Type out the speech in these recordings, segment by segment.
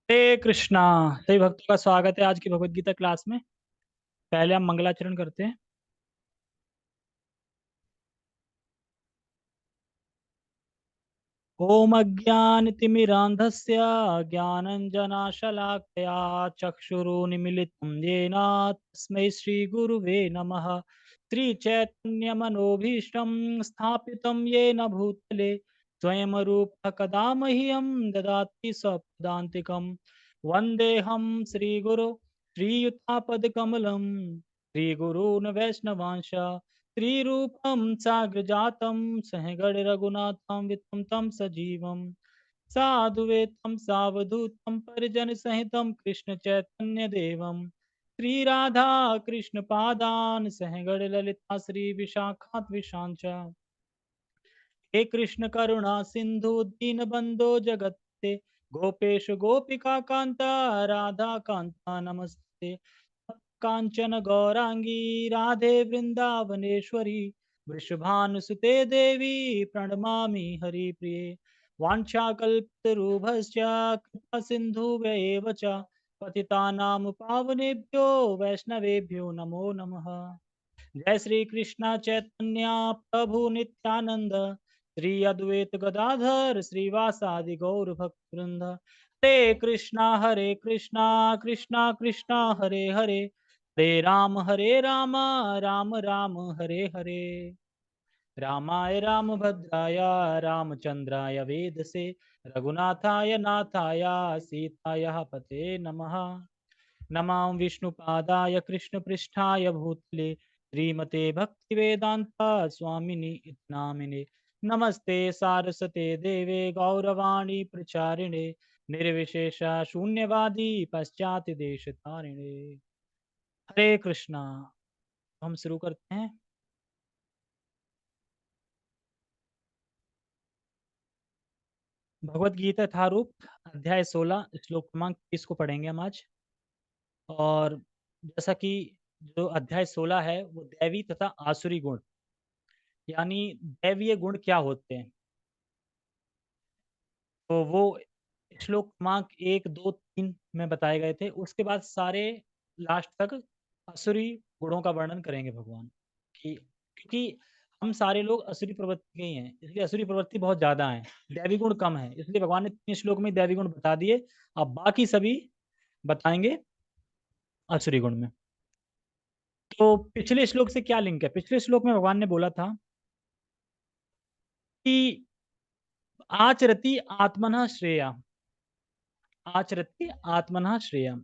हरे कृष्णा। सभी भक्तों का स्वागत है आज की भगवत गीता क्लास में। पहले हम मंगलाचरण करते हैं। ओम अज्ञानतिमिरान्धस्य ज्ञानञ्जनशलाकया चक्षुरुन्मीलितं येन तस्मै श्रीगुरुवे नमः। श्रीचैतन्यमनोभीष्टं स्थापितं येन भूतले स्वयं रूपः कदा मह्यं ददाति स्वपदान्तिकं। वन्देऽहं श्रीगुरो श्रीयुतापदकमलं श्रीगुरून् वैष्णवांश त्रिरूपं साग्रजातं सहगण रघुनाथं वितं तं सजीवं साधुवेतं सावधूतं परिजनसहितं कृष्ण चैतन्य देवं श्रीराधा कृष्ण पादान् सहगण ललिता श्री विशाखात्विशांच। हे कृष्ण करुणा सिंधु दीनबंधो जगत्ते गोपेश गोपिका कांता राधा कांता नमस्ते। कांचन गौरांगी राधे वृंदावनेश्वरी वृषभानुसुते देवी प्रणमामि हरिप्रिये। वाञ्छाकल्पतरुभ्यश्च कृपा सिन्धुभ्येव च पतितानां पावनेभ्यो वैष्णवेभ्यो नमो नमः। जय श्री कृष्ण चैतन्य प्रभु नित्यानंद श्री अद्वैत गदाधर श्रीवासादि गौर भक्त वृंद। हरे कृष्णा कृष्णा कृष्णा हरे हरे हरे राम राम राम हरे हरे। रामाय रामभद्राय रामचंद्राय वेदसे रघुनाथाय नाथाय सीताय पते नमः। नमां विष्णुपादाय कृष्णपृष्ठाय भूतले श्रीमते भक्तिवेदांता स्वामिनि इति नामिने। नमस्ते सारस्वते देवे गौरवाणी प्रचारिणे निर्विशेष शून्यवादी पश्चात देश तारिणे। हरे कृष्णा। हम शुरू करते हैं। भगवत गीता यथारूप अध्याय 16 श्लोक क्रमांक 30 को पढ़ेंगे हम आज। और जैसा कि जो अध्याय 16 है वो दैवी तथा आसुरी गुण, यानी दैवीय गुण क्या होते हैं, तो वो श्लोक क्रमांक 1 2 3 में बताए गए थे। उसके बाद सारे लास्ट तक असुरी गुणों का वर्णन करेंगे भगवान कि, क्योंकि हम सारे लोग असुरी प्रवृत्ति के ही हैं, इसलिए असुरी प्रवृत्ति बहुत ज्यादा है, दैवी गुण कम है, इसलिए भगवान ने 3 श्लोक में दैवी गुण बता दिए। अब बाकी सभी बताएंगे असुरी गुण में। तो पिछले श्लोक से क्या लिंक है? पिछले श्लोक में भगवान ने बोला था कि आचरति आत्मनः श्रेया, आचरति आत्मनः श्रेया।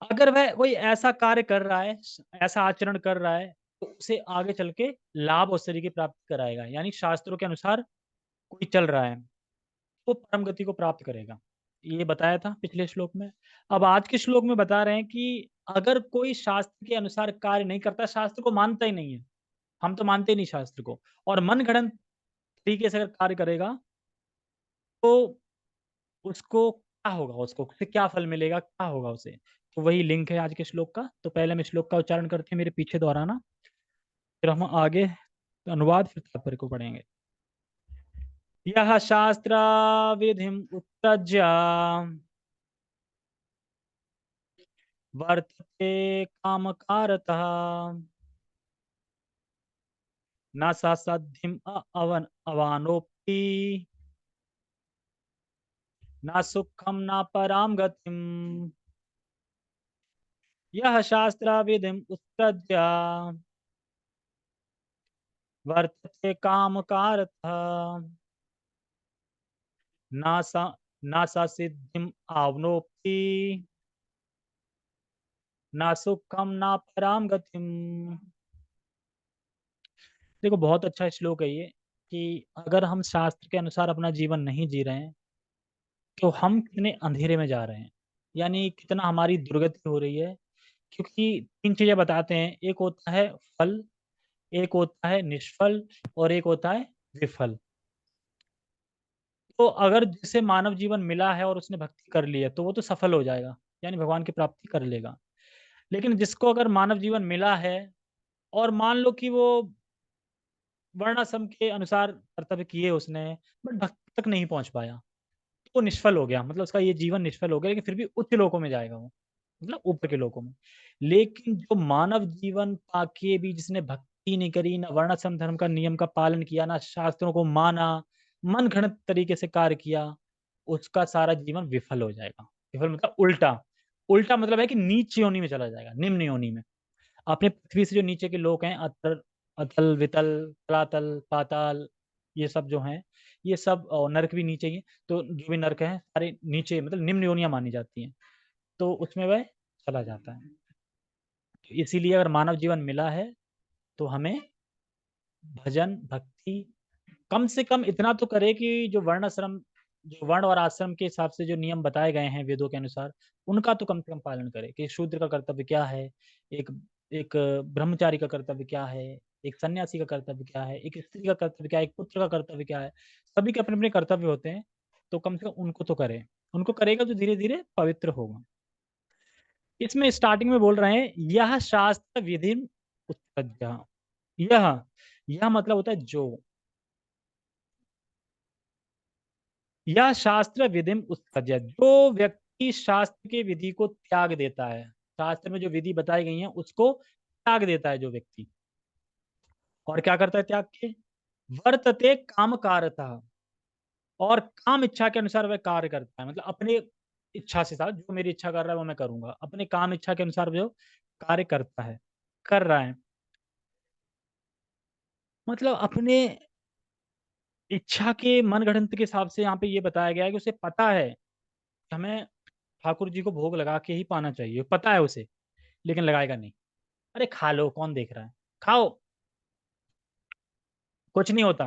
अगर वह कोई ऐसा कार्य कर रहा है, ऐसा आचरण कर रहा है, तो उसे आगे चल के लाभ और सिद्धि की प्राप्ति कराएगा। यानी शास्त्रों के अनुसार कोई चल रहा है वो परम गति को प्राप्त करेगा, ये बताया था पिछले श्लोक में। अब आज के श्लोक में बता रहे हैं कि अगर कोई शास्त्र के अनुसार कार्य नहीं करता, शास्त्र को मानता ही नहीं है, हम तो मानते ही नहीं शास्त्र को, और मन गढ़ंत तरीके से अगर कार्य करेगा तो उसको क्या होगा, उसको उससे क्या फल मिलेगा, क्या होगा उसे। तो वही लिंक है आज के श्लोक का। तो पहले हम श्लोक का उच्चारण करते हैं, मेरे पीछे दोहराना, फिर हम आगे अनुवाद फिर तात्पर्य को पढ़ेंगे। यह शास्त्र विधिम उत्तज्य वर्तते कामकारतः न सा सद्धिम अवन अवानोक्ति न सुखम न पराम गतिम। यह शास्त्र विधिम उत्तज्य वर्तते कामकारतः नासा नासा सिद्धिम आवनोप्ति ना सुखम ना पराम गतिम। देखो बहुत अच्छा श्लोक है ये, कि अगर हम शास्त्र के अनुसार अपना जीवन नहीं जी रहे हैं तो हम कितने अंधेरे में जा रहे हैं, यानी कितना हमारी दुर्गति हो रही है। क्योंकि 3 चीजें बताते हैं, एक होता है फल, एक होता है निष्फल, और एक होता है विफल। तो अगर जिसे मानव जीवन मिला है और उसने भक्ति कर ली है तो वो तो सफल हो जाएगा, यानी भगवान की प्राप्ति कर लेगा। लेकिन जिसको अगर मानव जीवन मिला है और मान लो कि वो वर्णाश्रम के अनुसार कर्तव्य किए उसने, बट भक्ति तक नहीं पहुंच पाया, वो निष्फल हो गया, मतलब उसका ये जीवन निष्फल हो गया, लेकिन फिर भी उच्च लोकों में जाएगा वो, मतलब ऊपर के लोकों में। लेकिन जो मानव जीवन पाके भी जिसने भक्ति नहीं करी, ना वर्णाश्रम धर्म का नियम का पालन किया, ना शास्त्रों को माना, मन घड़ंत तरीके से कार्य किया, उसका सारा जीवन विफल हो जाएगा। विफल मतलब उल्टा, उल्टा मतलब है कि नीच योनि में चला जाएगा, निम्न योनि में। अपने पृथ्वी से जो नीचे के लोग हैं, अतल अतल वितल तलातल पाताल, ये सब जो हैं, ये सब नरक भी नीचे ही है। तो जो भी नरक है सारे नीचे, मतलब निम्न योनियां मानी जाती हैं, तो उसमें वह चला जाता है। तो इसीलिए अगर मानव जीवन मिला है तो हमें भजन भक्ति कम से कम इतना तो करे कि जो वर्णाश्रम, जो वर्ण और आश्रम के हिसाब से जो नियम बताए गए हैं वेदों के अनुसार, उनका तो कम से कम पालन करे कि शूद्र का कर्तव्य क्या है, एक एक ब्रह्मचारी का कर्तव्य क्या है, एक सन्यासी का कर्तव्य क्या है, एक स्त्री का कर्तव्य क्या है, एक पुत्र का कर्तव्य क्या है। सभी के अपने अपने कर्तव्य होते हैं, तो कम से कम उनको तो करे। उनको करेगा तो धीरे धीरे पवित्र होगा। इसमें स्टार्टिंग में बोल रहे हैं, यह शास्त्र विधि उत्पद्य। यह यह मतलब होता है जो, यह शास्त्र विधिम उत्सर्जय, जो व्यक्ति शास्त्र के विधि को त्याग देता है, शास्त्र में जो विधि बताई गई है उसको त्याग देता है जो व्यक्ति, और क्या करता है त्याग के, वर्तते काम कारता, और काम इच्छा के अनुसार वह कार्य करता है, मतलब अपने इच्छा से साथ जो मेरी इच्छा कर रहा है वो मैं करूंगा, अपने काम इच्छा के अनुसार जो कार्य करता है, कर रहा है, मतलब अपने इच्छा के मन गढ़ंत के हिसाब से यहाँ पे ये बताया गया है कि उसे पता है कि हमें ठाकुर जी को भोग लगा के ही पाना चाहिए, पता है उसे, लेकिन लगाएगा नहीं। अरे खा लो, कौन देख रहा है, खाओ, कुछ नहीं होता,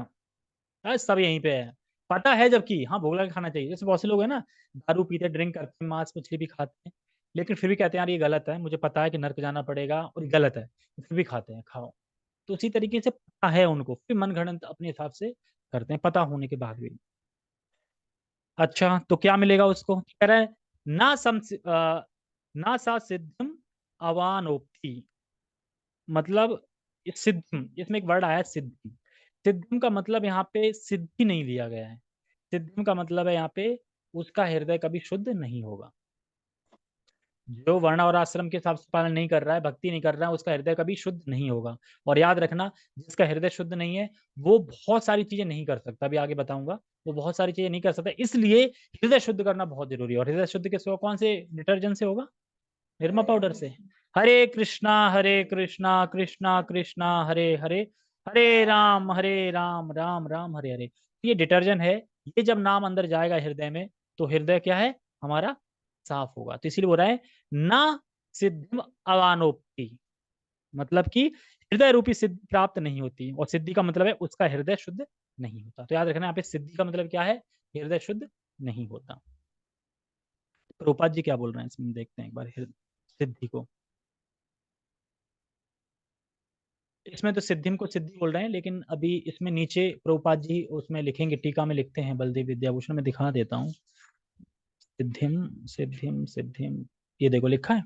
बस सब यहीं पे है। पता है जबकि हाँ भोग लगा के खाना चाहिए। जैसे बहुत से लोग हैं ना, दारू पीते ड्रिंक करते हैं, मांस मछली भी खाते हैं, लेकिन फिर भी कहते हैं यार ये गलत है, मुझे पता है कि नर्क जाना पड़ेगा और ये गलत है, फिर भी खाते हैं, खाओ। तो उसी तरीके से पता है उनको, फिर मन गढ़ंत अपने हिसाब से करते हैं पता होने के बाद भी। अच्छा तो क्या मिलेगा उसको, कह रहा है ना ना सा सिद्धम अवानोक्ति, मतलब सिद्धम, इसमें एक वर्ड आया है सिद्धम। सिद्धम का मतलब यहाँ पे सिद्धि नहीं लिया गया है, सिद्धम का मतलब है यहाँ पे उसका हृदय कभी शुद्ध नहीं होगा। जो वर्ण और आश्रम के हिसाब से पालन नहीं कर रहा है, भक्ति नहीं कर रहा है, उसका हृदय कभी शुद्ध नहीं होगा। और याद रखना, जिसका हृदय शुद्ध नहीं है वो बहुत सारी चीजें नहीं कर सकता, अभी आगे बताऊंगा, वो बहुत सारी चीजें नहीं कर सकता, इसलिए हृदय शुद्ध करना बहुत जरूरी है। और हृदय शुद्ध के सिवा कौन से डिटर्जेंट से होगा, निरमा पाउडर से। हरे कृष्णा कृष्णा कृष्णा हरे हरे, हरे राम राम राम हरे हरे। ये डिटर्जेंट है, ये जब नाम अंदर जाएगा हृदय में, तो हृदय क्या है हमारा, साफ होगा। तो इसीलिए बोल रहा है ना सिद्धम अवानोक्ति, मतलब कि हृदय रूपी सिद्धि प्राप्त नहीं होती, और सिद्धि का मतलब है उसका हृदय शुद्ध नहीं होता। तो याद रखना यहाँ पे सिद्धि का मतलब क्या है, हृदय शुद्ध नहीं होता। प्रभुपाद जी क्या बोल रहे हैं इसमें, देखते हैं एक बार सिद्धि को। इसमें तो सिद्धिम को सिद्धि बोल रहे हैं, लेकिन अभी इसमें नीचे प्रभुपाद जी उसमें लिखेंगे, टीका में लिखते हैं, बलदेव विद्याभूषण में दिखा देता हूँ। सिद्धिम सिद्धिम सिद्धिम, ये देखो लिखा है,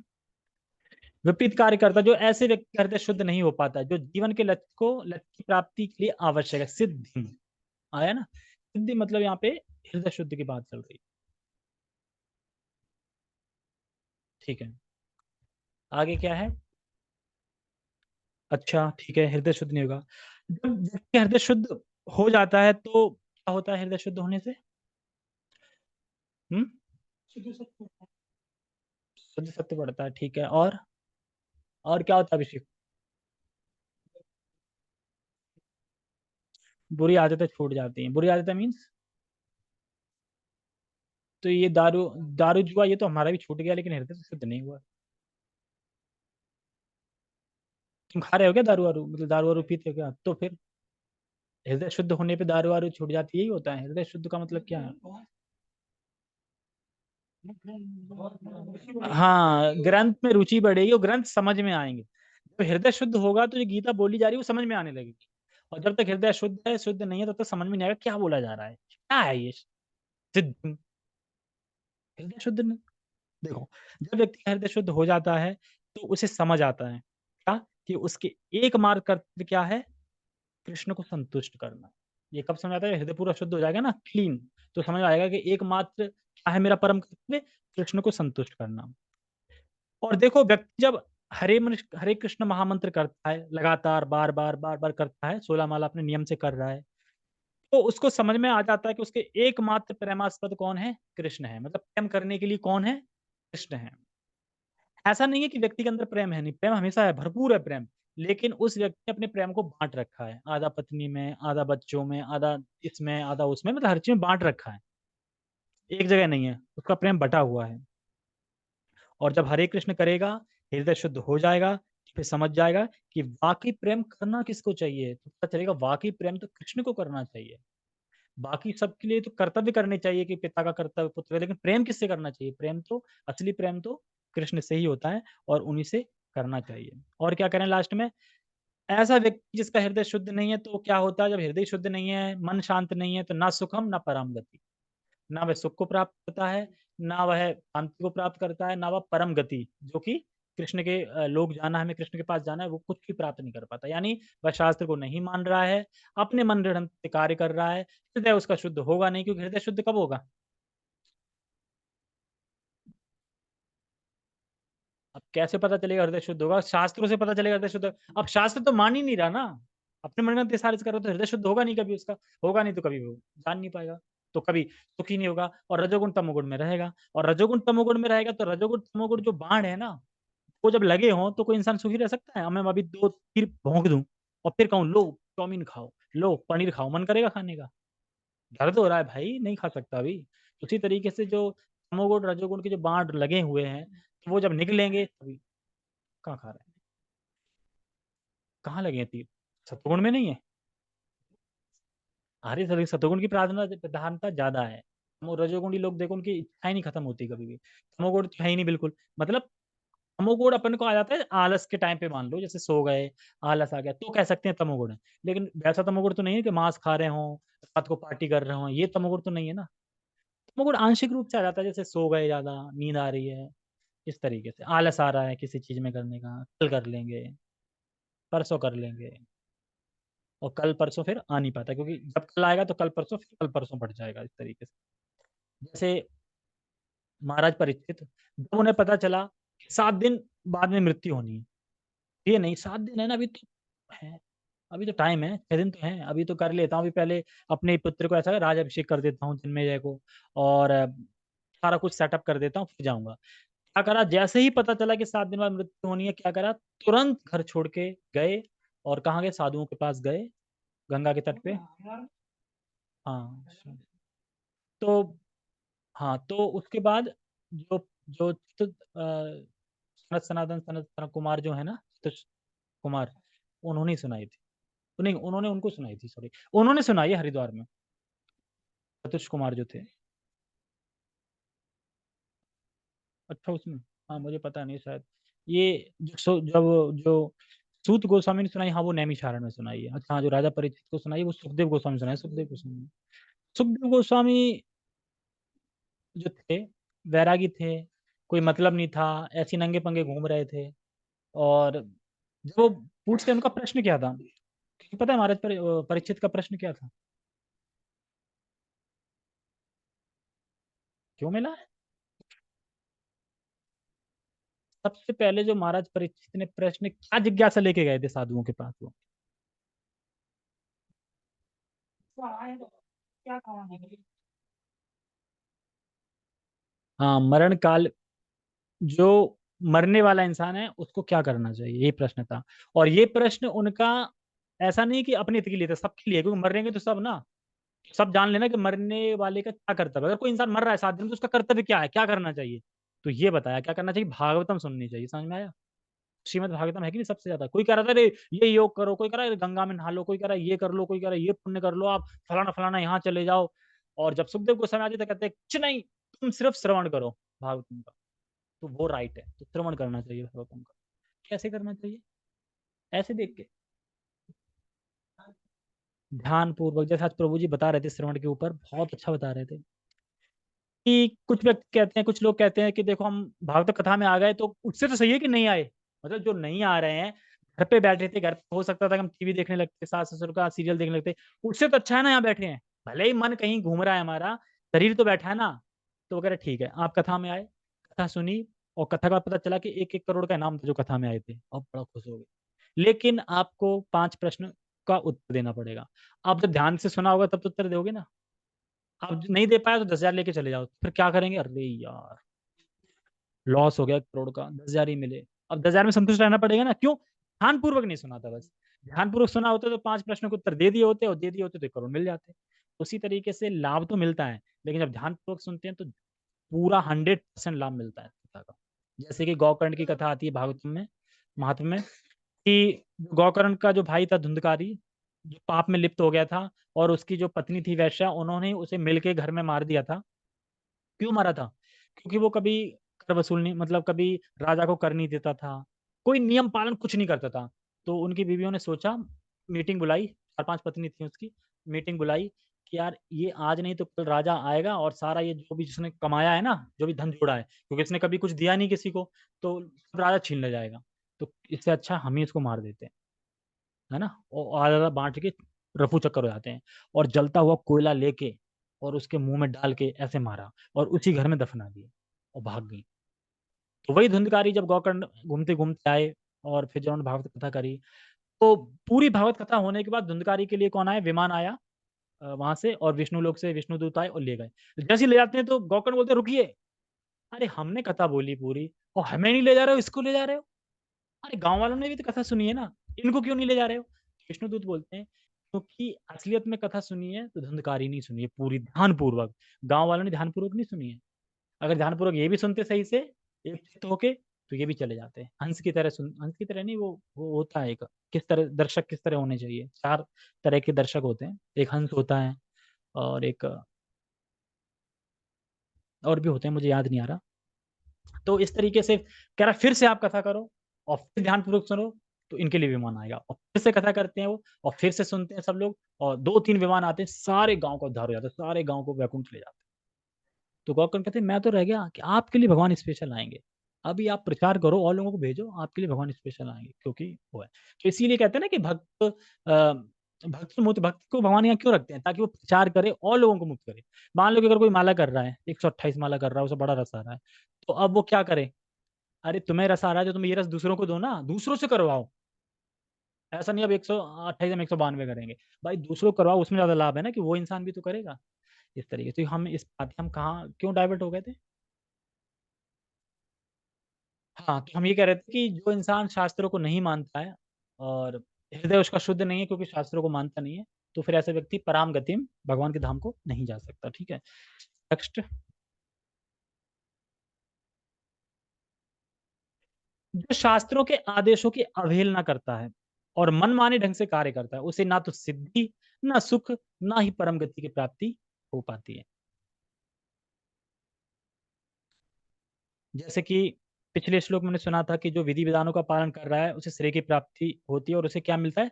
विपरीत कार्य करता, जो ऐसे व्यक्ति का हृदय शुद्ध नहीं हो पाता, जो जीवन के लक्ष्य की प्राप्ति के लिए आवश्यक है, सिद्धि आया ना। सिद्धि मतलब यहाँ पे हृदय शुद्ध की बात चल रही है। ठीक है, आगे क्या है। अच्छा ठीक है, हृदय शुद्ध नहीं होगा। जब व्यक्ति हृदय शुद्ध हो जाता है तो क्या होता है हृदय शुद्ध होने से, हम्म, शुद्ध सत्य बढ़ता है, ठीक है, और क्या होता है अभिषेक, बुरी आदतें छूट जाती हैं। बुरी आदतें मीन्स, तो ये दारू, दारू जुआ ये तो हमारा भी छूट गया, लेकिन हृदय से शुद्ध नहीं हुआ। तुम खा रहे हो क्या दारू वारू, मतलब दारू वारू पीते हो क्या, तो फिर हृदय शुद्ध होने पे दारू वारू छूट जाती है, यही होता है हृदय शुद्ध का मतलब क्या है। हाँ, ग्रंथ में रुचि बढ़ेगी और ग्रंथ समझ में आएंगे। जब हृदय शुद्ध होगा तो जो गीता बोली जा रही है वो समझ में आने लगेगी। और जब तक हृदय शुद्ध है, शुद्ध नहीं है, तब तक समझ में नहीं आएगा क्या बोला जा रहा है, क्या है ये सिद्ध, हृदय शुद्ध नहीं। देखो, जब व्यक्ति का हृदय शुद्ध हो जाता है तो उसे समझ आता है क्या, कि उसके एक मार्ग कर्तव्य क्या है, कृष्ण को संतुष्ट करना। ये कब समझ आता है? हृदय पूरा शुद्ध हो जाएगा ना, क्लीन, तो समझ आएगा कि एकमात्र क्या है मेरा परम कर्तव्य, कृष्ण को संतुष्ट करना। और देखो व्यक्ति जब हरे कृष्ण महामंत्र करता है लगातार, बार बार बार बार करता है, 16 माला अपने नियम से कर रहा है, तो उसको समझ में आ जाता है कि उसके एकमात्र प्रेमास्पद कौन है, कृष्ण है। मतलब प्रेम करने के लिए कौन है, कृष्ण है। ऐसा नहीं है कि व्यक्ति के अंदर प्रेम है नहीं, प्रेम हमेशा है, भरपूर है प्रेम। लेकिन उस व्यक्ति ने अपने प्रेम को बांट रखा है, आधा पत्नी में, आधा बच्चों में, आधा इसमें, आधा उसमें, मतलब हर चीज में बांट रखा है, एक जगह नहीं है, उसका प्रेम बटा हुआ है। और जब हरे कृष्ण करेगा, हृदय शुद्ध हो जाएगा, फिर समझ जाएगा कि वाकई प्रेम करना किसको चाहिए, तो पता चलेगा वाकई प्रेम तो कृष्ण को करना चाहिए। बाकी सबके लिए तो कर्तव्य करने चाहिए कि पिता का कर्तव्य पुत्र, लेकिन प्रेम किससे करना चाहिए? प्रेम तो, असली प्रेम तो कृष्ण से ही होता है, और उन्हीं से करना चाहिए। और क्या करें लास्ट में? ऐसा व्यक्ति जिसका हृदय शुद्ध नहीं है, तो क्या होता है? जब हृदय शुद्ध नहीं है, मन शांत नहीं है, तो ना सुखम ना परम गति। ना वह सुख को प्राप्त करता है, ना वह शांति को प्राप्त करता है, ना वह परम गति, जो कि कृष्ण के लोग जाना, हमें कृष्ण के पास जाना है, वो कुछ भी प्राप्त नहीं कर पाता। यानी वह शास्त्र को नहीं मान रहा है, अपने मन ढंग से कार्य कर रहा है, हृदय उसका शुद्ध होगा नहीं, क्योंकि हृदय शुद्ध कब होगा? अब कैसे पता चलेगा हृदय शुद्ध होगा? शास्त्रों से पता चलेगा हृदय शुद्ध। अब शास्त्र तो मान ही नहीं रहा ना, अपने मनगढ़ंत साजिश कर रहा, तो हृदय शुद्ध होगा नहीं कभी उसका। होगा नहीं तो कभी वो जान नहीं पाएगा, तो कभी सुखी नहीं होगा, और रजोगुण तमोगुण में रहेगा। और रजोगुण तमोगुण में रहेगा तो रजोगुण तमोगुण जो बाण है ना, वो जब लगे हों तो कोई इंसान सुखी रह सकता है? मैं अभी दो तीर भोंक दूं और फिर कहूं लो चाउमीन खाओ, लो पनीर खाओ, मन करेगा खाने का? दर्द हो रहा है भाई, नहीं खा सकता अभी। उसी तरीके से जो तमोगुण रजोगुण के जो बाण लगे हुए हैं, तो वो जब निकलेंगे तभी। कहाँ खा रहा है? कहाँ लगे हैं तीर? सत्वगुण में नहीं है? अरे सर, सत्वगुण की प्राधान्यता प्रधानता ज्यादा है। वो रजोगुणी लोग देखो, उनकी इच्छाएं नहीं खत्म होती कभी भी। तमोगुण तो है ही नहीं बिल्कुल। मतलब तमोगुण अपन को आ जाता है आलस के टाइम पे, मान लो जैसे सो गए, आलस आ गया, तो कह सकते हैं तमोगुण है। लेकिन वैसा तमोगुण तो नहीं है कि मांस खा रहे हो, रात को पार्टी कर रहे हो, ये तमोगुण तो नहीं है ना। तमोगुण आंशिक रूप से आ जाता है, जैसे सो गए, ज्यादा नींद आ रही है, इस तरीके से आलस आ रहा है किसी चीज में करने का, कल कर लेंगे, परसों कर लेंगे, और कल परसों फिर आ नहीं पाता, क्योंकि जब कल आएगा तो कल परसों, फिर कल परसों बढ़ जाएगा, इस तरीके से। जैसे महाराज परीक्षित, जब उन्हें पता चला कि 7 दिन बाद में मृत्यु होनी है, ये नहीं 7 दिन है ना, अभी तो है, अभी तो टाइम है, 6 दिन तो है, अभी तो कर लेता हूँ, अभी पहले अपने पुत्र को ऐसा राज अभिषेक कर देता हूँ जन्मेजय को, और सारा कुछ सेटअप कर देता हूँ, फिर जाऊंगा। क्या करा, जैसे ही पता चला कि 7 दिन बाद मृत्यु होनी है, क्या करा, तुरंत घर छोड़ के गए, और कहाँ गए? साधुओं के पास गए, गंगा के तट पे। हाँ, तो हाँ, तो उसके बाद जो जो सनत सनातन सनत सनत कुमार जो है ना, चतुष कुमार, उन्होंने ही सुनाई थी। तो नहीं, उन्होंने उनको सुनाई थी, सॉरी, उन्होंने सुनाई है हरिद्वार में, चतुष कुमार जो थे। अच्छा, उसमें, हाँ मुझे पता नहीं शायद, ये जब जो सूत गोस्वामी ने सुनाई, हाँ वो नैमिषारण्य में सुनाई है। अच्छा हाँ, जो राजा परीक्षित को सुनाई वो सुखदेव गोस्वामी सुनाई, सुखदेव गोस्वामी। सुखदेव गोस्वामी जो थे, वैरागी थे, कोई मतलब नहीं था, ऐसे नंगे पंगे घूम रहे थे। और जब वो पूछते उनका प्रश्न क्या था, क्योंकि पता है महाराज परीक्षित का प्रश्न क्या था? क्यों मिला है? सबसे पहले जो महाराज परीक्षित ने प्रश्न क्या जिज्ञासा लेके गए थे साधुओं के पास वो? हाँ, मरण काल, जो मरने वाला इंसान है उसको क्या करना चाहिए, ये प्रश्न था। और ये प्रश्न उनका ऐसा नहीं कि अपने हित के लिए था, सबके लिए, क्योंकि मरेंगे तो सब ना, सब जान लेना कि मरने वाले का क्या कर्तव्य है। अगर कोई इंसान मर रहा है 7 दिन, तो उसका कर्तव्य क्या है, क्या करना चाहिए? तो ये बताया क्या करना चाहिए, भागवतम सुननी चाहिए। समझ में आया? श्रीमद् भागवतम है कि नहीं सबसे ज्यादा। कोई कह रहा था अरे ये योग करो, कोई कह रहा है गंगा में नहा लो, कोई कह रहा है ये कर लो, कोई कह रहा है ये पुण्य कर लो, आप फलाना फलाना यहाँ चले जाओ। और जब सुखदेव गोस्वामी आते तो कहते हैं कुछ नहीं, तुम सिर्फ श्रवण करो भागवतम का। तो वो राइट है, तो श्रवण करना चाहिए भागवतम का। कैसे करना चाहिए? ऐसे देख के, ध्यान पूर्वक, जैसे आज प्रभु जी बता रहे थे श्रवण के ऊपर, बहुत अच्छा बता रहे थे कि कुछ व्यक्ति कहते हैं, कुछ लोग कहते हैं कि देखो हम भागवत कथा में आ गए तो उससे तो सही है कि नहीं आए, मतलब जो नहीं आ रहे हैं, घर पे बैठे थे, घर पे हो सकता था कि हम टीवी देखने लगते, सास ससुर का सीरियल देखने लगते, उससे तो अच्छा है ना यहाँ बैठे हैं, भले ही मन कहीं घूम रहा है हमारा, शरीर तो बैठा है ना। तो वगैरह ठीक है, आप कथा में आए, कथा सुनी, और कथा का पता चला कि 1-1 करोड़ का इनाम था जो कथा में आए थे, और बड़ा खुश हो गए। लेकिन आपको 5 प्रश्न का उत्तर देना पड़ेगा। आप जब ध्यान से सुना होगा तब तो उत्तर दोगे ना। आप नहीं दे पाए तो 10,000 लेके चले जाओ, फिर क्या करेंगे? अरे यार, लॉस हो गया 1 करोड़ का, 10,000 ही मिले। अब 10,000 में संतुष्ट रहना पड़ेगा ना, क्यों? ध्यानपूर्वक नहीं सुना था बस। ध्यानपूर्वक सुना होता तो 5 प्रश्नों के उत्तर दे दिए होते, और दे दिए होते तो 1 करोड़ मिल जाते। उसी तरीके से लाभ तो मिलता है, लेकिन जब ध्यानपूर्वक सुनते हैं तो पूरा 100% लाभ मिलता है कथा का। जैसे कि गौकर्ण की कथा आती है भागवतम में, महात्म्य में, कि गौकर्ण का जो भाई था धुंधकारी, जो पाप में लिप्त हो गया था, और उसकी जो पत्नी थी वैश्या, उन्होंने उसे मिलके घर में मार दिया था। क्यों मारा था? क्योंकि वो कभी कर वसूल नहीं, मतलब कभी राजा को कर नहीं देता था, कोई नियम पालन कुछ नहीं करता था। तो उनकी बीवियों ने सोचा, मीटिंग बुलाई, 4-5 पत्नी थी उसकी, मीटिंग बुलाई कि यार ये आज नहीं तो कल राजा आएगा, और सारा ये जो भी जिसने कमाया है ना, जो भी धन जोड़ा है, क्योंकि इसने कभी कुछ दिया नहीं किसी को, तो सब राजा छीन ले जाएगा। तो इससे अच्छा हम ही इसको मार देते हैं, है ना? और आधा बांट के रफू चक्कर हो जाते हैं। और जलता हुआ कोयला लेके और उसके मुंह में डाल के ऐसे मारा, और उसी घर में दफना दिए, और भाग गई। तो वही धुंधकारी जब गोकर्ण घूमते घूमते आए, और फिर जब उन्होंने भागवत कथा करी, तो पूरी भागवत कथा होने के बाद धुंधकारी के लिए कौन आया? विमान आया वहां से, और विष्णु लोक से विष्णु दूत आए और ले गए। जैसे ही ले जाते हैं तो गोकर्ण बोलते रुकिए, अरे हमने कथा बोली पूरी, और हमें नहीं ले जा रहे हो, इसको ले जा रहे हो? अरे गांव वालों ने भी तो कथा सुनी है ना, इनको क्यों नहीं ले जा रहे हो? विष्णुदूत बोलते हैं क्योंकि असलियत में कथा सुनी है तो धुंधकारी नहीं सुनी है पूरी ध्यानपूर्वक, गांव वालों ने ध्यानपूर्वक नहीं सुनी है। अगर ध्यानपूर्वक ये भी सुनते सही से, एक चित्त होके, तो ये भी चले जाते हैं। हंस की तरह सुन, हंस की तरह नहीं, वो होता है एक, किस तरह दर्शक किस तरह होने चाहिए, 4 तरह के दर्शक होते हैं, एक हंस होता है, और एक और भी होते हैं, मुझे याद नहीं आ रहा। तो इस तरीके से कह रहा फिर से आप कथा करो, और फिर ध्यानपूर्वक सुनो, तो इनके लिए विमान आएगा, और फिर से कथा करते हैं वो, और फिर से सुनते हैं सब लोग, और 2-3 विमान आते हैं, सारे गांव का उद्धार हो जाता है, सारे गांव को वैकुंठ ले जाते हैं। तो गौतम कहते हैं मैं तो रह गया कि आपके लिए भगवान स्पेशल आएंगे, अभी आप प्रचार करो और लोगों को भेजो, आपके लिए भगवान स्पेशल आएंगे, क्योंकि वो है। तो इसीलिए कहते हैं ना कि भक्त को भगवान यहाँ क्यों रखते हैं? ताकि वो प्रचार करे और लोगों को मुक्त करे। मान लो कि अगर कोई माला कर रहा है, 128 माला कर रहा है, उसे बड़ा रस आ रहा है, तो अब वो क्या करे? अरे तुम्हें रस आ रहा है, तो तुम ये रस दूसरों को दो ना, दूसरों से करवाओ। ऐसा नहीं अब 128 हम 192 करेंगे, भाई दूसरों को करवाओ, उसमें ज्यादा लाभ है ना, कि वो इंसान भी तो करेगा। इस तरीके से हम इस बात हम कहाँ क्यों डाइवर्ट हो गए थे? हाँ, तो हम ये कह रहे थे कि जो इंसान शास्त्रों को नहीं मानता है, और हृदय उसका शुद्ध नहीं है क्योंकि शास्त्रों को मानता नहीं है, तो फिर ऐसा व्यक्ति पराम गतिम भगवान के धाम को नहीं जा सकता। ठीक है, नेक्स्ट। जो शास्त्रों के आदेशों की अवहेलना करता है और मनमाने ढंग से कार्य करता है, उसे ना तो सिद्धि, ना सुख, ना ही परम गति की प्राप्ति हो पाती है। जैसे कि पिछले श्लोक में मैंने सुना था कि जो विधि विधानों का पालन कर रहा है उसे श्रेय की प्राप्ति होती है, और उसे क्या मिलता है?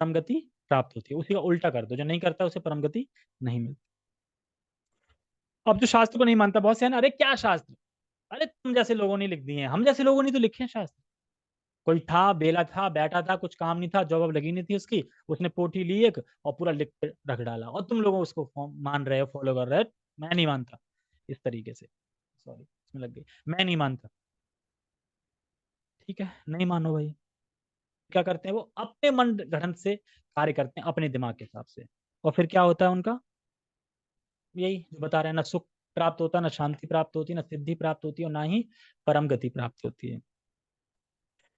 परम गति प्राप्त होती है। उसी का उल्टा कर दो, जो नहीं करता उसे परम गति नहीं मिलती। अब जो शास्त्र को नहीं मानता, बहुत से है ना, अरे क्या शास्त्र, अरे तुम जैसे लोगों ने लिख दिए हैं, हम जैसे लोगों ने तो लिखे हैं शास्त्र। कोई था, बेला था, बैठा था, कुछ काम नहीं था, जॉब अब लगी नहीं थी उसकी, उसने पोथी ली एक और पूरा लिख के रख डाला, और तुम लोग उसको मान रहे हो, फॉलो कर रहे हो। मैं नहीं मानता, इस तरीके से, सॉरी इसमें लग गई, मैं नहीं मानता। ठीक है, नहीं मानो भाई। क्या करते हैं वो? अपने मन गढ़ंत से कार्य करते हैं, अपने दिमाग के हिसाब से, और फिर क्या होता है उनका? यही जो बता रहे हैं, ना सुख प्राप्त होता, ना शांति प्राप्त होती, ना सिद्धि प्राप्त होती, और ना ही परम गति प्राप्त होती है।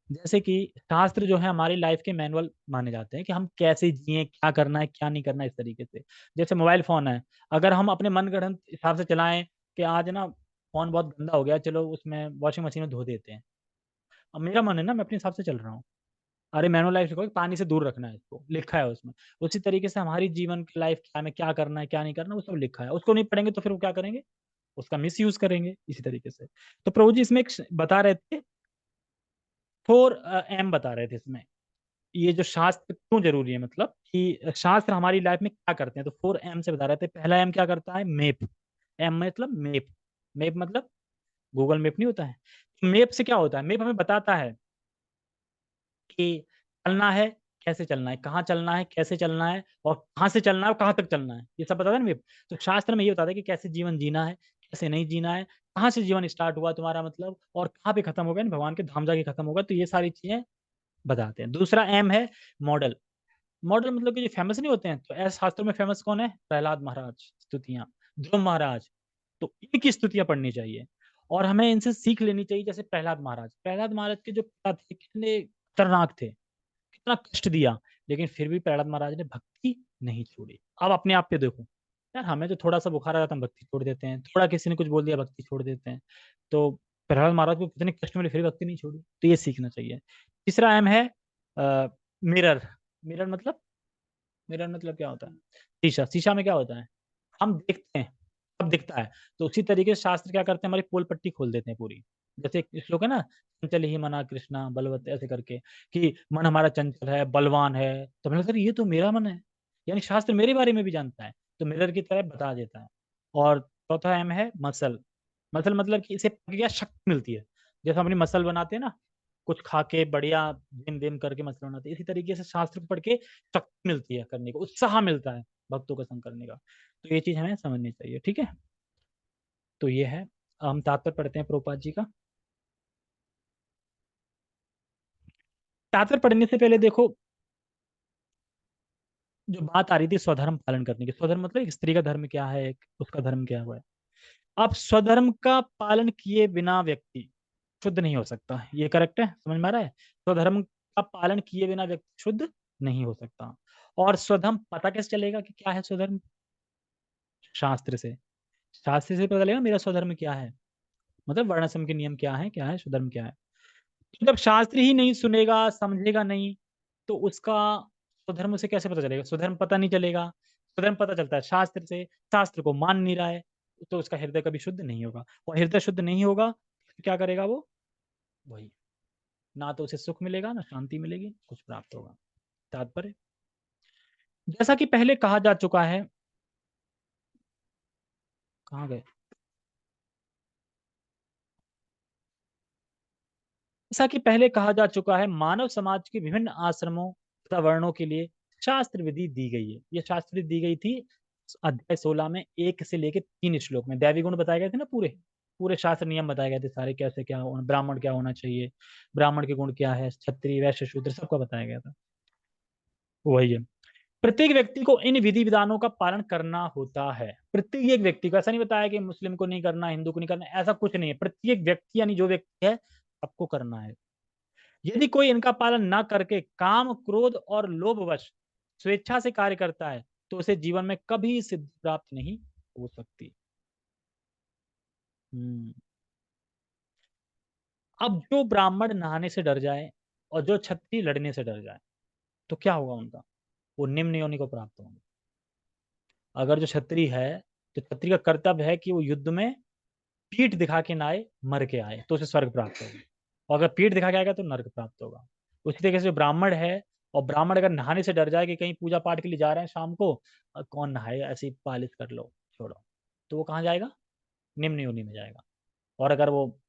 जैसे कि शास्त्र जो है हमारी लाइफ के मैनुअल माने जाते हैं, कि हम कैसे जिए, क्या करना है, क्या नहीं करना है, इस तरीके से। जैसे मोबाइल फोन है, अगर हम अपने मनगढ़ंत हिसाब से चलाएं कि आज ना फोन बहुत गंदा हो गया, चलो उसमें वॉशिंग मशीन में धो देते हैं, अब मेरा मन है ना, मैं अपने हिसाब से चल रहा हूँ। अरे मैनुअल लाइफ लिखो कि पानी से दूर रखना है इसको, लिखा है उसमें। उसी तरीके से हमारी जीवन की लाइफ क्या में क्या करना है, क्या नहीं करना, वो सब लिखा है। उसको नहीं पढ़ेंगे तो फिर वो क्या करेंगे? उसका मिस यूज करेंगे, इसी तरीके से। तो प्रभु जी इसमें एक बता रहे थे, 4 M बता रहे थे इसमें, ये जो शास्त्र क्यों जरूरी है, मतलब कि शास्त्र हमारी लाइफ में क्या करते हैं, तो 4 M से बता रहे थे। पहला M क्या करता है? मैप। M मतलब मैप, मैप मतलब गूगल मैप नहीं होता है। मैप से क्या होता है? मैप हमें बताता है कि चलना है, कैसे चलना है, कहाँ चलना है, कैसे चलना है, और कहाँ से चलना है और कहाँ तक चलना है, ये सब बताता है ना। तो शास्त्र में ये बताता है कि कैसे जीवन जीना है, कैसे नहीं जीना है, कहाँ से जीवन स्टार्ट हुआ तुम्हारा मतलब, और कहाँ पे खत्म होगा, भगवान के धाम जाके खत्म होगा। तो ये सारी चीजें बताते हैं। दूसरा एम है मॉडल। मॉडल मतलब कि जो फेमस नहीं होते हैं, तो ऐसे शास्त्रों में फेमस कौन है? प्रहलाद महाराज स्तुतियां, ध्रुव महाराज। तो इनकी स्तुतियां पढ़नी चाहिए और हमें इनसे सीख लेनी चाहिए। जैसे प्रहलाद महाराज के जो पिता थे कितने खतरनाक थे, कितना कष्ट दिया, लेकिन फिर भी प्रहलाद महाराज ने भक्ति नहीं छोड़ी। अब अपने आप पे देखो यार, हमें तो थोड़ा सा बुखार आ जाता है हम भक्ति छोड़ देते हैं, थोड़ा किसी ने कुछ बोल दिया भक्ति छोड़ देते हैं। तो प्रहलाद महाराज को कितने कष्ट मिले फिर भी भक्ति नहीं छोड़ी, तो ये सीखना चाहिए। तीसरा एम है मिरर। मिरर मतलब, मिरर मतलब क्या होता है? शीशा। शीशा में क्या होता है? हम देखते हैं, सब दिखता है। तो उसी तरीके से शास्त्र क्या करते हैं, हमारी पोल पट्टी खोल देते हैं पूरी। जैसे एक श्लोक है ना, चंचल ही मना कृष्णा बलवत, ऐसे करके कि मन हमारा चंचल है, बलवान है। तो मैंने कहा ये तो मेरा मन है, यानी शास्त्र मेरे बारे में भी जानता है, तो मिरर की तरह बता देता है। और चौथा एम है मसल। मसल मतलब कि इसे पक गया शक्ति मिलती है। जैसे हम अपनी मसल बनाते हैं ना, कुछ खा के बढ़िया जिम विम करके मसल बनाते हैं, इसी तरीके से शास्त्र को पढ़ के शक्ति मिलती है करने को, उत्साह मिलता है भक्तों का संग करने का। तो ये चीज हमें समझनी चाहिए, ठीक है। तो ये है, हम तात्पर्य पढ़ते हैं प्रभुपाद जी का। तात्पर्य पढ़ने से पहले देखो, जो बात आ रही थी स्वधर्म पालन करने की, स्वधर्म मतलब एक स्त्री का धर्म क्या है, एक उसका धर्म क्या हुआ है। अब स्वधर्म का पालन किए बिना व्यक्ति शुद्ध नहीं हो सकता, ये करेक्ट है, समझ में आ रहा है? स्वधर्म का पालन किए बिना व्यक्ति शुद्ध नहीं हो सकता। और स्वधर्म पता कैसे चलेगा कि क्या है स्वधर्म? शास्त्र से। शास्त्र से पता चलेगा मेरा स्वधर्म क्या है, मतलब वर्णाश्रम के नियम क्या है स्वधर्म क्या है। तो जब शास्त्र ही नहीं सुनेगा, समझेगा नहीं, तो उसका स्वधर्म उसे कैसे पता चलेगा? स्वधर्म पता नहीं चलेगा। स्वधर्म पता चलता है शास्त्र से, शास्त्र को मान नहीं रहा है, तो उसका हृदय कभी शुद्ध नहीं होगा। और हृदय शुद्ध नहीं होगा तो क्या करेगा वो? वही, ना तो उसे सुख मिलेगा ना शांति मिलेगी, कुछ प्राप्त होगा। तात्पर्य, जैसा कि पहले कहा जा चुका है, कहाँ गए? जैसा कि पहले कहा जा चुका है, मानव समाज के विभिन्न आश्रमों तथा वर्णों के लिए शास्त्र विधि दी गई है। ये शास्त्र विधि दी गई थी अध्याय 16 में, 1 से लेकर 3 श्लोक में दैवी गुण बताए गए थे ना, पूरे पूरे शास्त्र नियम बताए गए थे सारे, कैसे क्या होना, ब्राह्मण क्या होना चाहिए, ब्राह्मण के गुण क्या है, क्षत्रिय वैश्य शूद्र सबका बताया गया था। वही है। प्रत्येक व्यक्ति को इन विधि विधानों का पालन करना होता है। प्रत्येक व्यक्ति को, ऐसा नहीं बताया कि मुस्लिम को नहीं करना, हिंदू को नहीं करना, ऐसा कुछ नहीं है। प्रत्येक व्यक्ति यानी जो व्यक्ति है सबको करना है। यदि कोई इनका पालन ना करके काम क्रोध और लोभवश स्वेच्छा से कार्य करता है, तो उसे जीवन में कभी सिद्धि प्राप्त नहीं हो सकती। हम्म। अब जो ब्राह्मण नहाने से डर जाए और जो क्षत्रिय लड़ने से डर जाए, तो क्या होगा उनका? वो निम्न योनि को प्राप्त होंगे। अगर जो क्षत्रिय है, तो क्षत्रिय का कर्तव्य है कि वो युद्ध में पीठ दिखा के ना आए, मर के आए, तो उसे स्वर्ग प्राप्त होगा। और अगर पीठ दिखा के आएगा तो नर्क प्राप्त होगा। उसी तरीके से जो ब्राह्मण है, और ब्राह्मण अगर नहाने से डर जाए कि कहीं पूजा पाठ के लिए जा रहे हैं शाम को, कौन नहाए, ऐसी पालिश कर लो, छोड़ो, तो वो कहाँ जाएगा? निम्न योनि में जाएगा। और अगर वो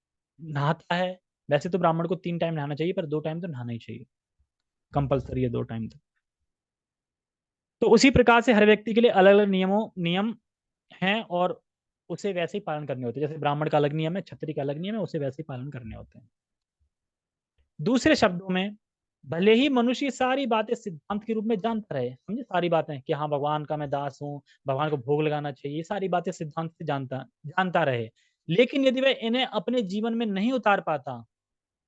नहाता है, वैसे तो ब्राह्मण को 3 टाइम नहाना चाहिए, पर 2 टाइम तो नहाना ही चाहिए, कंपलसरी है 2 टाइम तो उसी प्रकार से हर व्यक्ति के लिए अलग अलग नियम हैं, और उसे वैसे ही पालन करने होते हैं। जैसे ब्राह्मण का अलग नियम है, क्षत्रिय का अलग नियम है, उसे वैसे ही पालन करने होते हैं। दूसरे शब्दों में, भले ही मनुष्य ये सारी बातें सिद्धांत के रूप में जानता रहे, समझे, सारी बातें कि हाँ भगवान का मैं दास हूँ, भगवान को भोग लगाना चाहिए, ये सारी बातें सिद्धांत से जानता जानता रहे, लेकिन यदि वह इन्हें अपने जीवन में नहीं उतार पाता,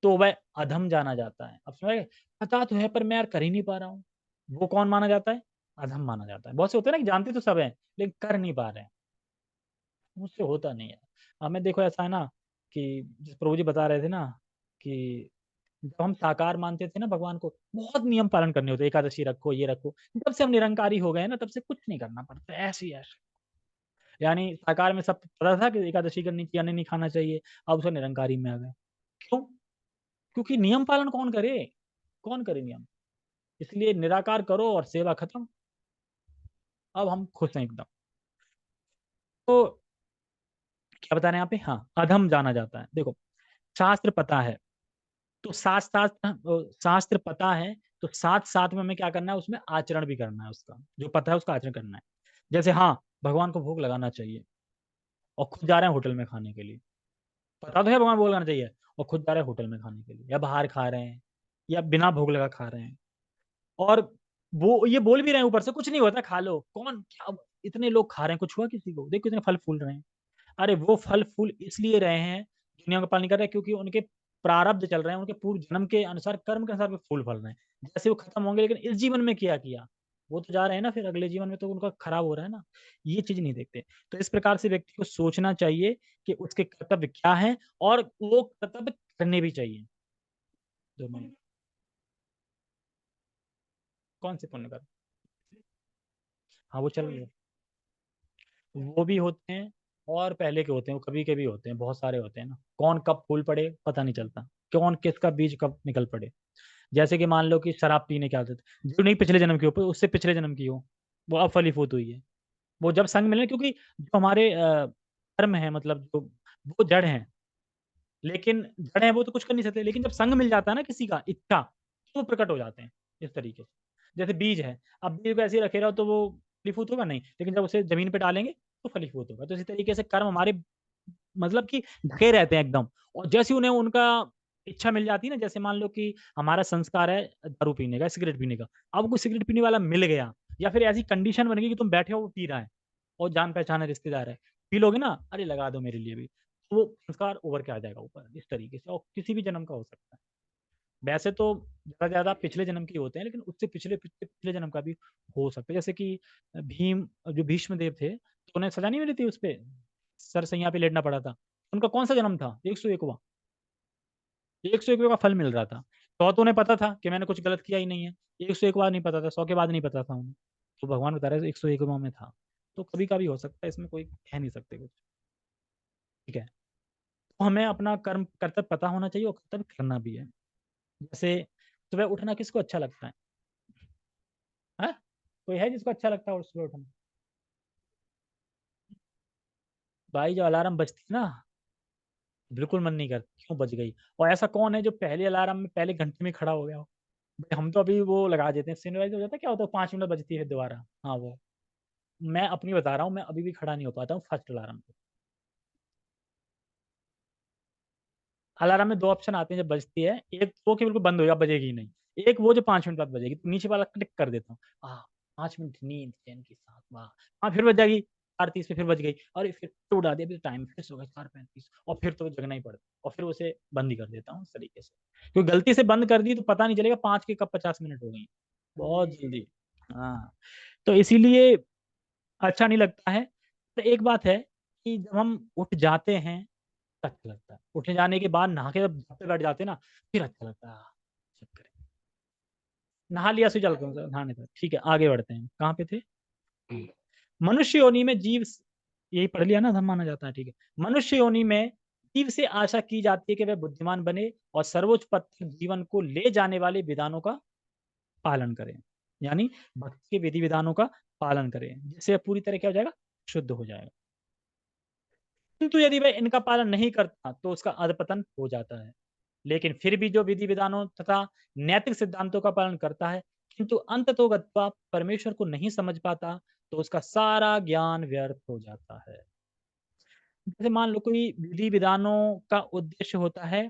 तो वह अधम जाना जाता है। अब समझ, पता तो है पर मैं यार कर ही नहीं पा रहा हूँ, वो कौन माना जाता है? अधम माना जाता है। बहुत से होते हैं ना कि जानते तो सब है लेकिन कर नहीं पा रहे हैं, मुझसे होता नहीं है। हमें देखो ऐसा है ना, कि जिस प्रभु जी बता रहे थे ना, कि जब हम साकार मानते थे ना भगवान को, बहुत नियम पालन करने होते, एकादशी रखो, ये रखो। जब से हम निरंकारी हो गए ना, तब से कुछ नहीं करना पड़ता, ऐसे ही ऐसे। यानी साकार में सब पता था कि एकादशी करनी चाहिए, अन्न नहीं खाना चाहिए, अब उसे निरंकारी में आ गए। क्यों? क्योंकि नियम पालन कौन करे, कौन करे नियम? इसलिए निराकार करो और सेवा खत्म। अब हम खुश हैं एकदम। तो क्या बता रहे हैं यहाँ पे? हाँ, अधम जाना जाता है। देखो, शास्त्र पता है, तो शास्त्र पता है तो साथ-साथ में हमें क्या करना है, उसमें आचरण भी करना है उसका, जो पता है उसका आचरण करना है। जैसे हाँ, भगवान को भोग लगाना चाहिए और खुद जा रहे हैं होटल में खाने के लिए। पता तो है भगवान को भोग लगाना चाहिए और खुद जा रहे हैं होटल में खाने के लिए या बाहर खा रहे हैं या बिना भोग लगा खा रहे हैं। और वो ये बोल भी रहे हैं ऊपर से, कुछ नहीं होता खा लो। कौन क्या इतने लोग खा रहे हैं, कुछ हुआ किसी को? देखो कितने फल फूल रहे हैं। अरे वो फल-फूल इसलिए रहे हैं, दुनिया का पालन कर रहे हैं क्योंकि उनके प्रारब्ध चल रहे हैं, उनके पूर्व जन्म के अनुसार, कर्म के अनुसार वो फूल फल रहे हैं। जैसे वो खत्म होंगे लेकिन इस जीवन में क्या किया? वो तो जा रहे हैं ना फिर अगले जीवन में तो उनका खराब हो रहा है ना। ये चीज़ नहीं देखते। तो इस प्रकार से व्यक्ति को सोचना चाहिए कि उसके कर्तव्य क्या हैं और वो कर्तव्य करने भी चाहिए। जो मैं कौन से पुण्य कर्म? हाँ, वो चल रहे हैं। वो भी होते हैं और पहले के होते हैं, वो कभी के भी होते हैं, बहुत सारे होते हैं ना। कौन कब फूल पड़े पता नहीं चलता, कौन किसका बीज कब निकल पड़े। जैसे कि मान लो कि शराब पीने की आदत, जो नहीं पिछले जन्म की हो, उससे पिछले जन्म की हो, वो अब फलीभूत हुई है। वो जब संग मिले क्योंकि जो हमारे कर्म है मतलब जो वो जड़ हैं, लेकिन जड़ है वो तो कुछ कर नहीं सकते, लेकिन जब संग मिल जाता है ना किसी का इच्छा, तो वो प्रकट हो जाते हैं इस तरीके से। जैसे बीज है, अब बीज को ऐसे ही रखे रहो तो वो फलीभूत होगा नहीं, लेकिन जब उसे ज़मीन पे डालेंगे तो फलीभूत होगा। तो इसी तरीके से कर्म हमारे मतलब कि ढके रहते हैं एकदम और जैसे ही उन्हें उनका इच्छा मिल जाती है ना, जैसे मान लो कि हमारा संस्कार है दारू पीने का, सिगरेट पीने का, अब कोई सिगरेट पीने वाला मिल गया या फिर ऐसी कंडीशन बन गई कि तुम बैठे हो वो पी रहा है और जान-पहचान है, रिश्तेदार है, पी लोगे ना, अरे लगा दो मेरे लिए भी, तो वो संस्कार उभर के आ जाएगा ऊपर इस तरीके से और किसी भी जन्म का हो सकता है। वैसे तो ज़्यादा से ज़्यादा पिछले जन्म के होते हैं, लेकिन उससे पिछले जन्म का भी हो सकता है। जैसे कि भीम जो भीष्म देव थे, तो उन्हें सज़ा नहीं मिली थी उसपे, सरसैया पे लेटना पड़ा था। उनका कौन-सा जन्म था? 101वाँ, 101वें का फल मिल रहा था। 100 तो उन्हें पता था कि मैंने कुछ गलत किया ही नहीं है, 101वाँ नहीं पता था, 100 के बाद नहीं पता था उन्हें। तो भगवान बता रहे थे 101वाँ में था। तो कभी-कभी हो सकता है, इसमें कोई कह नहीं सकते कुछ, ठीक है? तो हमें अपना कर्म कर्तव्य पता होना चाहिए और कर्तव्य करना भी है। जैसे सुबह उठना किसको अच्छा लगता है? हाँ? कोई है जिसको अच्छा लगता हो सुबह उठना? भाई जो अलार्म बजती है ना, बिल्कुल मन नहीं करता, क्यों बज गई? और ऐसा कौन है जो पहले अलार्म में पहले घंटे में खड़ा हो गया हो? भाई हम तो अभी वो लगा देते हैं, सनराइज़ हो जाता है, क्या होता है 5 मिनट बजती है दोबारा। हाँ, वो। मैं अपनी बता रहा हूँ, मैं अभी भी खड़ा नहीं हो पाता हूँ फर्स्ट अलार्म पे। अलार्म में 2 ऑप्शन आते हैं जब बजती है, एक वो कि बिल्कुल बंद हो जाए, अब बजेगी ही नहीं। एक वो जो 5 मिनट बाद बजेगी, तो नीचे वाला क्लिक कर देता हूँ। 5 मिनट नींद चैन के साथ, वाह! हाँ, फिर बज जाएगी, 4:30 पे फिर बज गई। अरे! फिर उड़ा दिया, अभी तो टाइम फिर सो गए 4:35 और फिर तो जगना ही पड़ता है और फिर उसे बंद ही कर देता हूँ इस तरीके से। क्योंकि गलती से बंद कर दी तो पता नहीं चलेगा 5 के कब 50 मिनट हो गई। बहुत जल्दी। हाँ, तो इसीलिए अच्छा नहीं लगता है। तो एक बात है कि जब हम उठ जाते हैं अच्छा लगता है। उठ जाने के बाद नहा के जब पे बैठ जाते हैं ना, फिर अच्छा लगता है। सब करें। नहा लिया फिर चलते हैं नहाने तक। ठीक है, आगे बढ़ते हैं। कहाँ पे थे? हुँ। मनुष्य योनि में जीव स यही पढ़ लिया ना, धर्म माना जाता है, ठीक है। मनुष्य योनि में जीव से आशा की जाती है कि वह बुद्धिमान बने और सर्वोच्च पद तक जीवन को ले जाने वाले विधानों का पालन करे। यानी भक्ति के विधि-विधानों का पालन करे, जिससे पूरी तरह क्या हो जाएगा? शुद्ध हो जाएगा। किंतु यदि वह इनका पालन नहीं करता, तो उसका अधपतन हो जाता है। लेकिन फिर भी जो विधि-विधानों तथा नैतिक सिद्धांतों का पालन करता है, किंतु अंततो गत्वा परमेश्वर को नहीं समझ पाता, तो उसका सारा ज्ञान व्यर्थ हो जाता है। जैसे मान लो कोई विधि-विधानों का उद्देश्य होता है,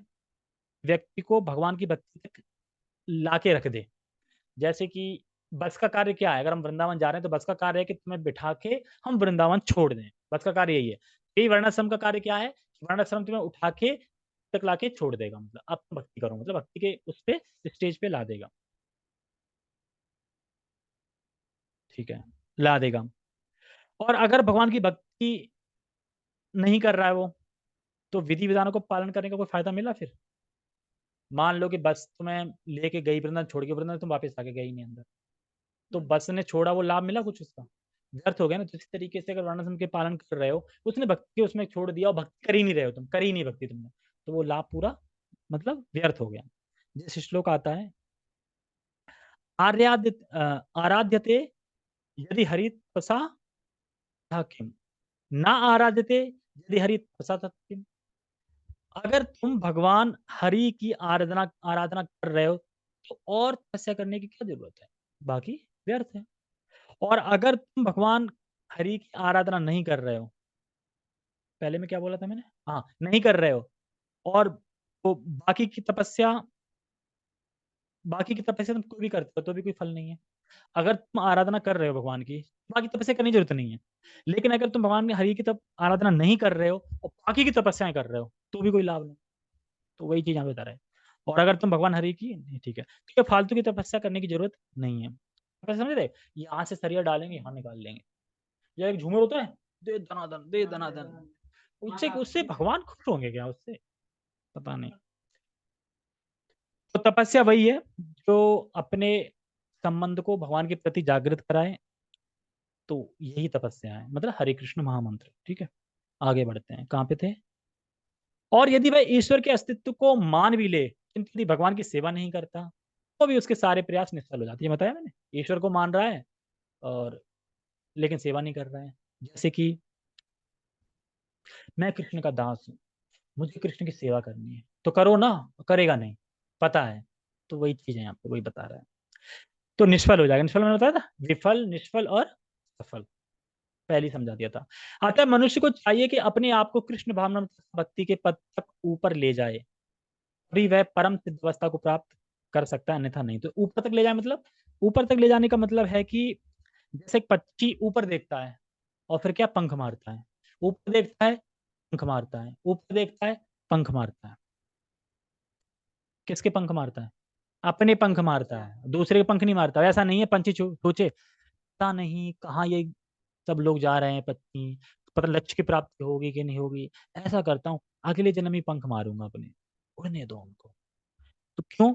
व्यक्ति को भगवान की भक्ति तक लाके रख दे। जैसे कि बस का कार्य क्या है? अगर हम वृंदावन जा रहे हैं, तो बस का कार्य है कि तुम्हें बिठा के हम वृंदावन छोड़ दें। बस का कार्य यही है। यही वर्णाश्रम का कार्य क्या है? वर्णाश्रम तुम्हें उठा के तक लाके छोड़ देगा मतलब अब तुम भक्ति करो मतलब भक्ति के उस पे स्टेज पे ला देगा, ठीक है, ला देगा। और अगर भगवान की भक्ति नहीं कर रहा है वो, तो विधि-विधानों को पालन करने का कोई फ़ायदा मिला फिर? मान लो कि बस तुम्हें लेके गई वृंदावन छोड़ के वृंदावन तुम वापस आके गए ही नहीं अंदर। तो बस ने छोड़ा वो लाभ मिला कुछ उसका? व्यर्थ हो गया ना, तो इसी तरीके से अगर वर्णाश्रम के पालन कर रहे हो, उसने भक्ति उसमें छोड़ दिया और भक्ति कर ही नहीं रहे हो तुम, कर ही नहीं भक्ति तुमने, तो वो लाभ पूरा मतलब व्यर्थ हो गया। जैसे श्लोक आता है आराध्यते यदि हरितपसा किम, ना आराध्यते यदि हरितपसा तत्किम। अगर तुम भगवान हरि की आराधना आराधना कर रहे हो, तो और तपस्या करने की क्या ज़रूरत है? बाकी व्यर्थ है। और अगर तुम भगवान हरि की आराधना नहीं कर रहे हो, पहले में क्या बोला था मैंने? हाँ, नहीं कर रहे हो और तो बाकी की तपस्या तुम कोई भी करते हो तो भी कोई फल नहीं है। अगर तुम आराधना कर रहे हो भगवान की, बाकी तपस्या करने की ज़रूरत नहीं है। लेकिन अगर तुम भगवान हरि की आराधना नहीं कर रहे हो और बाकी की तपस्याएँ कर रहे हो, तो भी कोई लाभ नहीं। तो वही चीज़ यहाँ पे बता रहा है। और अगर तुम भगवान हरि की नहीं ठीक है, तो ये फालतू की तपस्या करने की ज़रूरत नहीं है। तपस्या समझ रहे? यहाँ से सरिया डालेंगे, यहाँ निकाल लेंगे। या एक झूमर होता है, दे दनादन। उससे उससे भगवान खुश होंगे क्या उससे? पता नहीं। तो तपस्या वही है जो अपने संबंध को भगवान के प्रति जागृत कराए, तो यही तपस्या है। मतलब हरे कृष्ण महामंत्र, ठीक है? आगे बढ़ते हैं, कहाँ पे थे? और यदि वह ईश्वर के अस्तित्व को मान भी ले, किंतु यदि भगवान की सेवा नहीं करता, तो भी उसके सारे प्रयास निष्फल हो जाते हैं। ये बताया मैंने, ईश्वर को मान रहा है और लेकिन सेवा नहीं कर रहा है। जैसे कि मैं कृष्ण का दास हूँ, मुझे कृष्ण की सेवा करनी है, तो करो ना, करेगा नहीं, पता है। तो वही चीज़ है यहाँ पे, वही बता रहा है। तो निष्फल हो जाएगा। निष्फल मैंने बताया था, विफल, निष्फल और सफल, पहले ही समझा दिया था। अतः मनुष्य को चाहिए कि अपने आप को कृष्ण भावना भक्ति के पद तक ऊपर ले जाए, तभी वह परम सिद्ध अवस्था को प्राप्त कर सकता है, अन्यथा नहीं। तो ऊपर तक ले जाए मतलब, ऊपर तक ले जाने का मतलब है कि जैसे एक पक्षी ऊपर देखता है और फिर क्या पंख मारता है, ऊपर देखता है, पंख मारता है, ऊपर देखता है, पंख मारता है। किसके पंख मारता है? अपने पंख मारता है, दूसरे के पंख नहीं मारता। ऐसा नहीं है पंछी सोचे पता नहीं कहाँ ये सब लोग जा रहे हैं, पत्नी पता लक्ष्य की प्राप्ति होगी कि नहीं होगी, ऐसा करता हूँ अगले जन्म ही पंख मारूंगा अपने, उड़ने दो उनको। तो क्यों?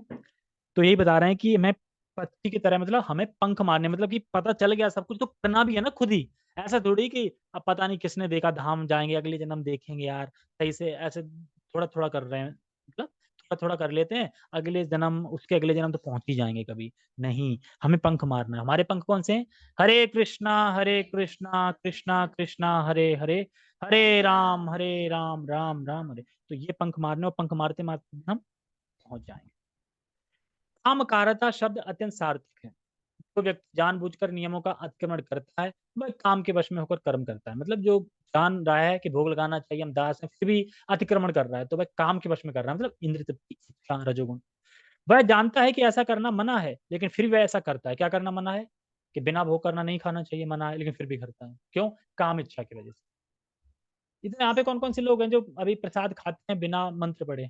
तो यही बता रहे हैं कि मैं पक्षी की तरह, मतलब हमें पंख मारने, मतलब कि पता चल गया सब कुछ तो करना भी है ना खुद ही। ऐसा थोड़ी कि अब पता नहीं किसने देखा, धाम जाएंगे अगले जन्म देखेंगे यार, सही से ऐसे थोड़ा थोड़ा कर रहे हैं, मतलब थोड़ा थोड़ा कर लेते हैं, अगले जन्म उसके अगले जन्म तो पहुंच ही जाएंगे कभी। नहीं, हमें पंख मारना है। हमारे पंख कौन से हैं? हरे कृष्णा कृष्णा कृष्णा हरे हरे, हरे राम राम राम हरे। तो ये पंख मारने, और पंख मारते मारते हम पहुंच जाएंगे। कामकारता शब्द अत्यंत सार्थक है। जो व्यक्ति जानबूझकर नियमों का अतिक्रमण करता है, वह काम के वश में होकर कर्म करता है। मतलब जो जान रहा है कि भोग लगाना चाहिए, हम दास हैं, फिर भी अतिक्रमण कर रहा है, तो वह काम के वश में कर रहा है। मतलब इंद्र तृप्ति, इच्छा, रजोगुण। वह जानता है कि ऐसा करना मना है, लेकिन फिर वह ऐसा करता है। क्या करना मना है? कि बिना भोग करना नहीं खाना चाहिए, मना है, लेकिन फिर भी करता है। क्यों? काम इच्छा की वजह से। इतने यहाँ पे कौन कौन से लोग हैं जो अभी प्रसाद खाते हैं बिना मंत्र पढ़े?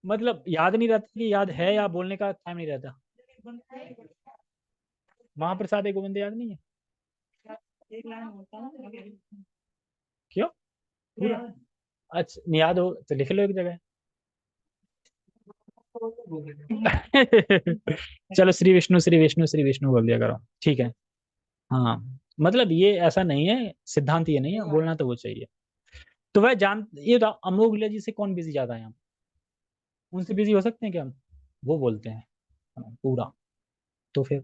मतलब याद नहीं रहता कि याद है, या बोलने का टाइम नहीं रहता। महाप्रसाद है गोविंद याद नहीं है? क्यों? पूरा? अच्छा, नहीं याद हो तो लिख लो एक जगह। चलो श्री विष्णु श्री विष्णु श्री विष्णु बोल दिया करो, ठीक है। हाँ, मतलब ये ऐसा नहीं है, सिद्धांत ये नहीं है, बोलना तो वो चाहिए। तो वह जान, ये तो अमोघ जी से कौन बिजी ज्यादा है यहाँ? उनसे बिजी हो सकते हैं क्या हम? वो बोलते हैं हाँ, पूरा। तो फिर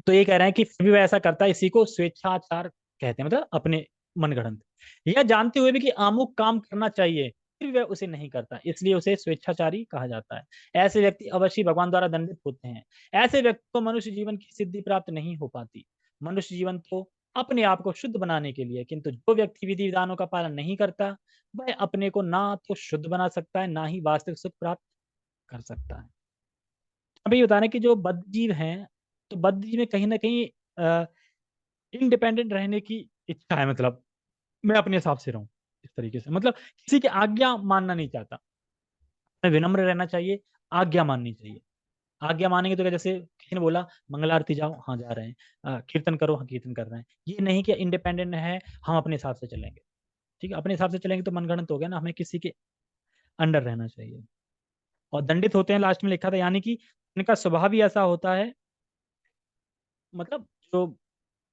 तो ये कह रहे हैं कि फिर भी वह ऐसा करता है, इसी को स्वेच्छाचार कहते हैं, मतलब अपने मनगढ़ंत। यह जानते हुए भी कि आमुख काम करना चाहिए, फिर वह उसे नहीं करता, इसलिए उसे स्वेच्छाचारी कहा जाता है। ऐसे व्यक्ति अवश्य भगवान द्वारा दंडित होते हैं। ऐसे व्यक्ति को मनुष्य जीवन की सिद्धि प्राप्त नहीं हो पाती। मनुष्य जीवन तो अपने आप को शुद्ध बनाने के लिए, किंतु जो व्यक्ति विधि विधानों का पालन नहीं करता, वह अपने को ना तो शुद्ध बना सकता है, ना ही वास्तविक सुख प्राप्त कर सकता है। अभी ये बता रहे हैं कि जो बद्ध जीव हैं, तो बद्ध जीव में कहीं ना कहीं इंडिपेंडेंट रहने की इच्छा है। मतलब मैं अपने हिसाब से रहूं, इस तरीके से, मतलब किसी की आज्ञा मानना नहीं चाहता। मैं विनम्र रहना चाहिए, आज्ञा माननी चाहिए। आज्ञा मानेंगे तो क्या, जैसे किसी ने बोला मंगल आरती जाओ, हाँ जा रहे हैं, कीर्तन करो, हाँ कीर्तन कर रहे हैं। ये नहीं कि इंडिपेंडेंट है, हम अपने हिसाब से चलेंगे। ठीक है, अपने हिसाब से चलेंगे तो मनगढ़ंत हो गया ना, हमें किसी के अंडर रहना चाहिए। और दंडित होते हैं, लास्ट में लिखा था, यानी कि इनका स्वभाव ही ऐसा होता है। मतलब जो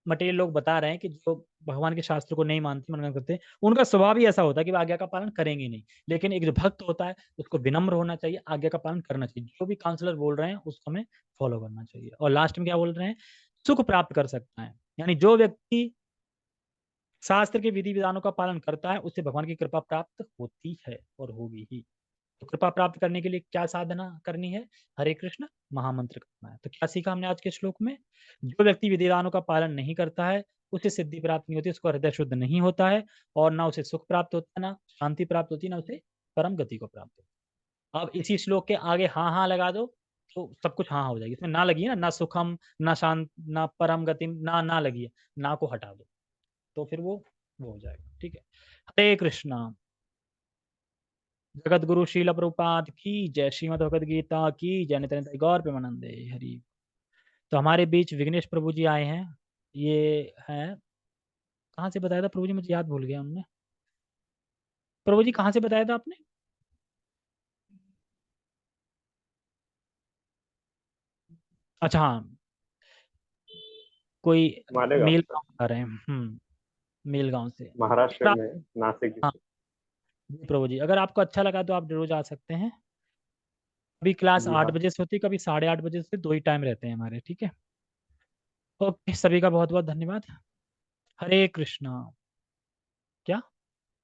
मटेरियल लोग बता रहे हैं कि जो भगवान के शास्त्र को नहीं मानते, मनन करते, उनका स्वभाव ही ऐसा होता है कि वो आज्ञा का पालन करेंगे नहीं। लेकिन एक जो भक्त होता है, उसको विनम्र होना चाहिए, आज्ञा का पालन करना चाहिए, जो भी काउंसलर बोल रहे हैं उसको हमें फॉलो करना चाहिए। और लास्ट में क्या बोल रहे हैं? सुख प्राप्त कर सकता है। यानी जो व्यक्ति शास्त्र के विधि विधानों का पालन करता है, उसे भगवान की कृपा प्राप्त होती है और होगी ही। तो कृपा प्राप्त करने के लिए क्या साधना करनी है? हरे कृष्ण महामंत्र करना है। तो क्या सीखा हमने आज के श्लोक में? जो व्यक्ति विधि विधानों का पालन नहीं करता है, उसे सिद्धि प्राप्त नहीं होती, उसका हृदय शुद्ध नहीं होता है और ना उसे सुख प्राप्त होता है, ना शांति प्राप्त होती है, ना उसे परम गति को प्राप्त होता है। अब इसी श्लोक के आगे हाँ, हाँ लगा दो, तो सब कुछ हाँ हो जाएगी। इसमें ना लगी है ना सुखम, ना शांत, ना परम गतिम, ना लगी है, ना को हटा दो, तो फिर वो हो जाएगा, ठीक है। हरे कृष्णा। जगत गुरु शील प्रभुपाद की जय, श्रीमद् भगवद गीता की जय, नित्य नित्य गौर प्रेमानंदे हरि। तो हमारे बीच विघ्नेश प्रभु जी आए हैं। ये हैं, कहाँ से बताया था प्रभु जी, मुझे याद भूल गया उनने। प्रभु जी कहाँ से बताया था आपने? अच्छा हाँ, कोई मालेगांव मेल से, गाँव आ रहे हैं। मेल गाँव से। महाराष्ट्र अगर आप, में, नासिक हाँ डिस्ट्रिक्ट। जी प्रभु जी, अगर आपको अच्छा लगा तो आप जरूर जा सकते हैं। कभी क्लास जी 8 हाँ। बजे से होती है, कभी 8:30 बजे से, 2 ही टाइम रहते हैं हमारे, ठीक है। ओके, सभी का बहुत बहुत धन्यवाद। हरे कृष्णा। क्या?